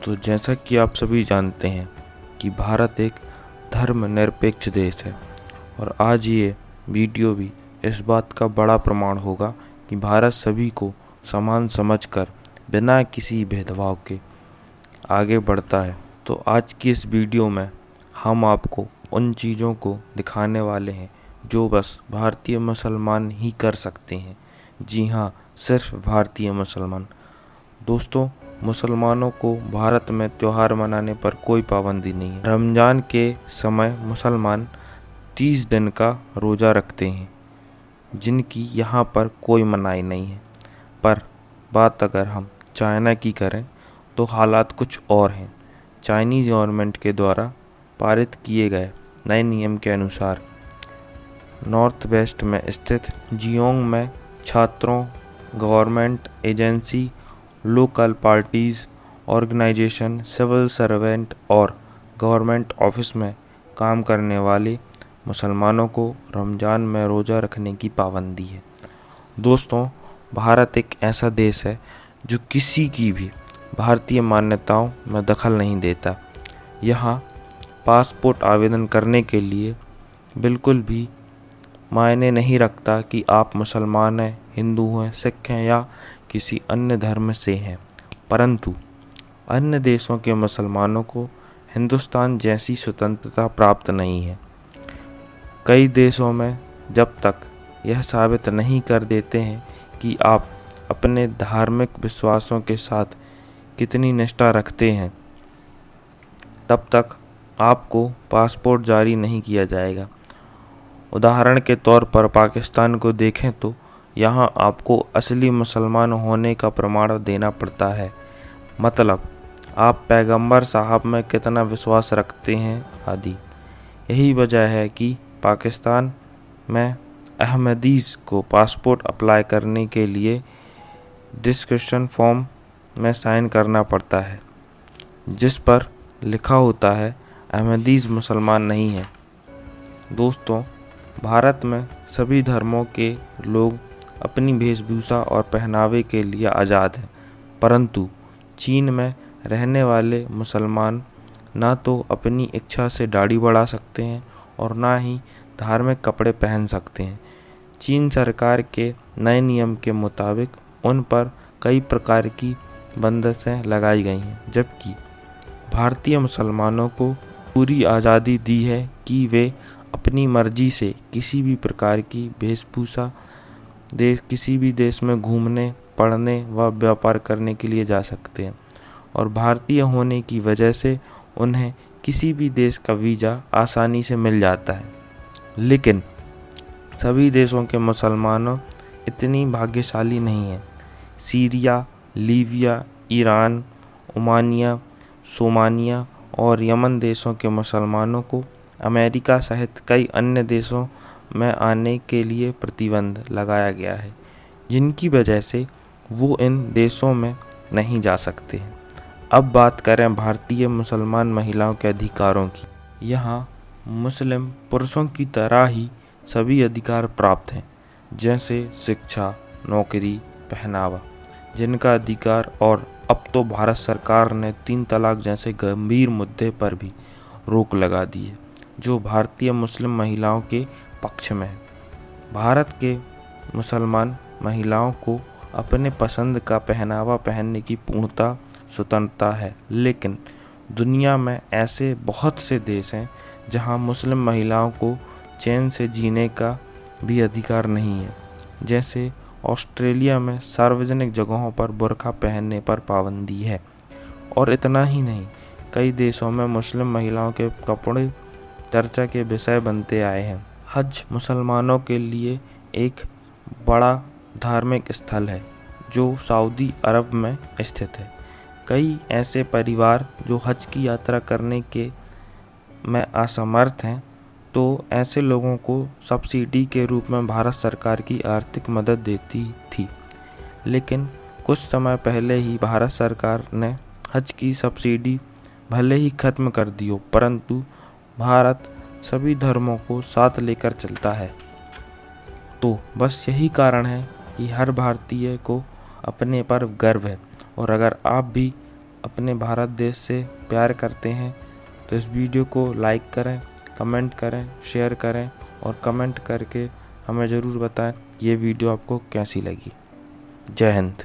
दोस्तों, जैसा कि आप सभी जानते हैं कि भारत एक धर्मनिरपेक्ष देश है और आज ये वीडियो भी इस बात का बड़ा प्रमाण होगा कि भारत सभी को समान समझकर बिना किसी भेदभाव के आगे बढ़ता है। तो आज की इस वीडियो में हम आपको उन चीज़ों को दिखाने वाले हैं जो बस भारतीय मुसलमान ही कर सकते हैं। जी हाँ, सिर्फ भारतीय मुसलमान। दोस्तों, मुसलमानों को भारत में त्यौहार मनाने पर कोई पाबंदी नहीं है। रमज़ान के समय मुसलमान 30 दिन का रोज़ा रखते हैं, जिनकी यहाँ पर कोई मनाही नहीं है। पर बात अगर हम चाइना की करें तो हालात कुछ और हैं। चाइनीज़ गवर्नमेंट के द्वारा पारित किए गए नए नियम के अनुसार नॉर्थ वेस्ट में स्थित जियोंग में छात्रों, government agency, local parties, organisation, civil servant और गवर्नमेंट ऑफिस में काम करने वाले मुसलमानों को रमज़ान में रोज़ा रखने की पाबंदी है। दोस्तों, भारत एक ऐसा देश है जो किसी की भी भारतीय मान्यताओं में दखल नहीं देता। यहाँ पासपोर्ट आवेदन करने के लिए बिल्कुल भी मायने नहीं रखता कि आप मुसलमान हैं, हिंदू हैं, सिख हैं या किसी अन्य धर्म से हैं। परंतु अन्य देशों के मुसलमानों को हिंदुस्तान जैसी स्वतंत्रता प्राप्त नहीं है। कई देशों में जब तक यह साबित नहीं कर देते हैं कि आप अपने धार्मिक विश्वासों के साथ कितनी निष्ठा रखते हैं, तब तक आपको पासपोर्ट जारी नहीं किया जाएगा। उदाहरण के तौर पर पाकिस्तान को देखें तो यहाँ आपको असली मुसलमान होने का प्रमाण देना पड़ता है, मतलब आप पैगंबर साहब में कितना विश्वास रखते हैं आदि। यही वजह है कि पाकिस्तान में अहमदीज़ को पासपोर्ट अप्लाई करने के लिए डिस्क्रिप्शन फॉर्म में साइन करना पड़ता है, जिस पर लिखा होता है अहमदीज़ मुसलमान नहीं है। दोस्तों, भारत में सभी धर्मों के लोग अपनी वेशभूषा और पहनावे के लिए आज़ाद हैं, परंतु चीन में रहने वाले मुसलमान ना तो अपनी इच्छा से दाढ़ी बढ़ा सकते हैं और ना ही धार्मिक कपड़े पहन सकते हैं। चीन सरकार के नए नियम के मुताबिक उन पर कई प्रकार की बंदिशें लगाई गई हैं, जबकि भारतीय मुसलमानों को पूरी आज़ादी दी है कि वे अपनी मर्जी से किसी भी प्रकार की वेशभूषा किसी भी देश में घूमने, पढ़ने व व्यापार करने के लिए जा सकते हैं और भारतीय होने की वजह से उन्हें किसी भी देश का वीज़ा आसानी से मिल जाता है। लेकिन सभी देशों के मुसलमानों इतनी भाग्यशाली नहीं हैं। सीरिया, लीबिया, ईरान, ओमानिया, सोमानिया और यमन देशों के मुसलमानों को अमेरिका सहित कई अन्य देशों में आने के लिए प्रतिबंध लगाया गया है, जिनकी वजह से वो इन देशों में नहीं जा सकते हैं। अब बात करें भारतीय मुसलमान महिलाओं के अधिकारों की। यहाँ मुस्लिम पुरुषों की तरह ही सभी अधिकार प्राप्त हैं, जैसे शिक्षा, नौकरी, पहनावा, जिनका अधिकार। और अब तो भारत सरकार ने 3 तलाक जैसे गंभीर मुद्दे पर भी रोक लगा दी है, जो भारतीय मुस्लिम महिलाओं के पक्ष में है। भारत के मुसलमान महिलाओं को अपने पसंद का पहनावा पहनने की पूर्णतः स्वतंत्रता है, लेकिन दुनिया में ऐसे बहुत से देश हैं जहां मुस्लिम महिलाओं को चैन से जीने का भी अधिकार नहीं है। जैसे ऑस्ट्रेलिया में सार्वजनिक जगहों पर बुर्का पहनने पर पाबंदी है। और इतना ही नहीं, कई देशों में मुस्लिम महिलाओं के कपड़े चर्चा के विषय बनते आए हैं। हज मुसलमानों के लिए एक बड़ा धार्मिक स्थल है जो सऊदी अरब में स्थित है। कई ऐसे परिवार जो हज की यात्रा करने के में असमर्थ हैं, तो ऐसे लोगों को सब्सिडी के रूप में भारत सरकार की आर्थिक मदद देती थी। लेकिन कुछ समय पहले ही भारत सरकार ने हज की सब्सिडी भले ही ख़त्म कर दी हो, परंतु भारत सभी धर्मों को साथ लेकर चलता है। तो बस यही कारण है कि हर भारतीय को अपने पर गर्व है। और अगर आप भी अपने भारत देश से प्यार करते हैं तो इस वीडियो को लाइक करें, कमेंट करें, शेयर करें और कमेंट करके हमें ज़रूर बताएं ये वीडियो आपको कैसी लगी। जय हिंद।